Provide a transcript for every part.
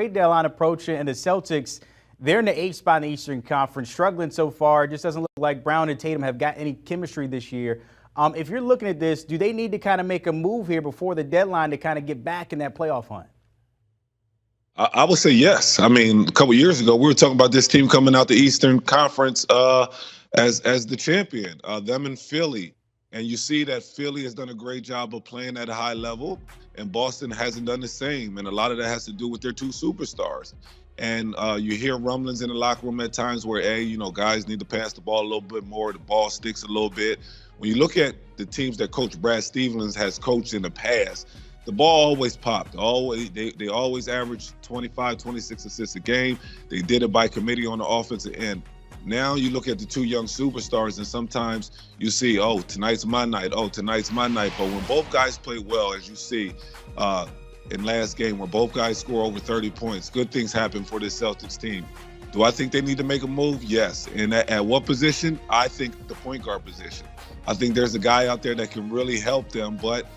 trade deadline approaching, and the Celtics, they're in the 8th spot in the Eastern Conference, struggling so far. It just doesn't look like Brown and Tatum have got any chemistry this year. If you're looking at this, do they need to kind of make a move here before the deadline to kind of get back in that playoff hunt? I would say yes. I mean, a couple years ago, we were talking about this team coming out the Eastern Conference as the champion, them in Philly. And you see that Philly has done a great job of playing at a high level, and Boston hasn't done the same. And a lot of that has to do with their two superstars. And you hear rumblings in the locker room at times where, guys need to pass the ball a little bit more. The ball sticks a little bit. When you look at the teams that Coach Brad Stevens has coached in the past, the ball always popped. They always averaged 25, 26 assists a game. They did it by committee on the offensive end. Now you look at the two young superstars, and sometimes you see, oh, tonight's my night. Oh, tonight's my night. But when both guys play well, as you see in last game, where both guys score over 30 points, good things happen for this Celtics team. Do I think they need to make a move? Yes. And at what position? I think the point guard position. I think there's a guy out there that can really help them, but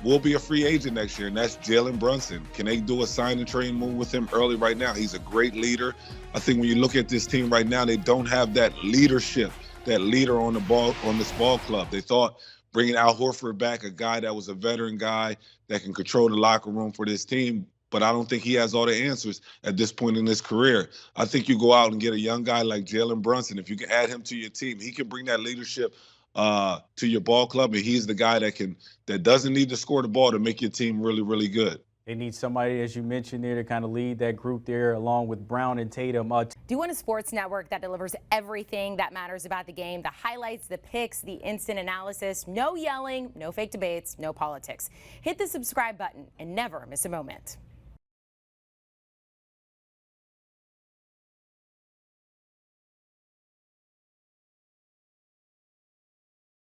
will be a free agent next year, and that's Jalen Brunson. Can they do a sign and trade move with him early right now? He's a great leader. I think when you look at this team right now, they don't have that leadership, that leader on this ball club. They thought bringing Al Horford back, a guy that was a veteran guy that can control the locker room for this team, but I don't think he has all the answers at this point in his career. I think you go out and get a young guy like Jalen Brunson. If you can add him to your team, he can bring that leadership to your ball club, and he's the guy that doesn't need to score the ball to make your team really, really good. They need somebody, as you mentioned there, to kind of lead that group there along with Brown and Tatum. Do you want a sports network that delivers everything that matters about the game? The highlights, the picks, the instant analysis, no yelling, no fake debates, no politics. Hit the subscribe button and never miss a moment.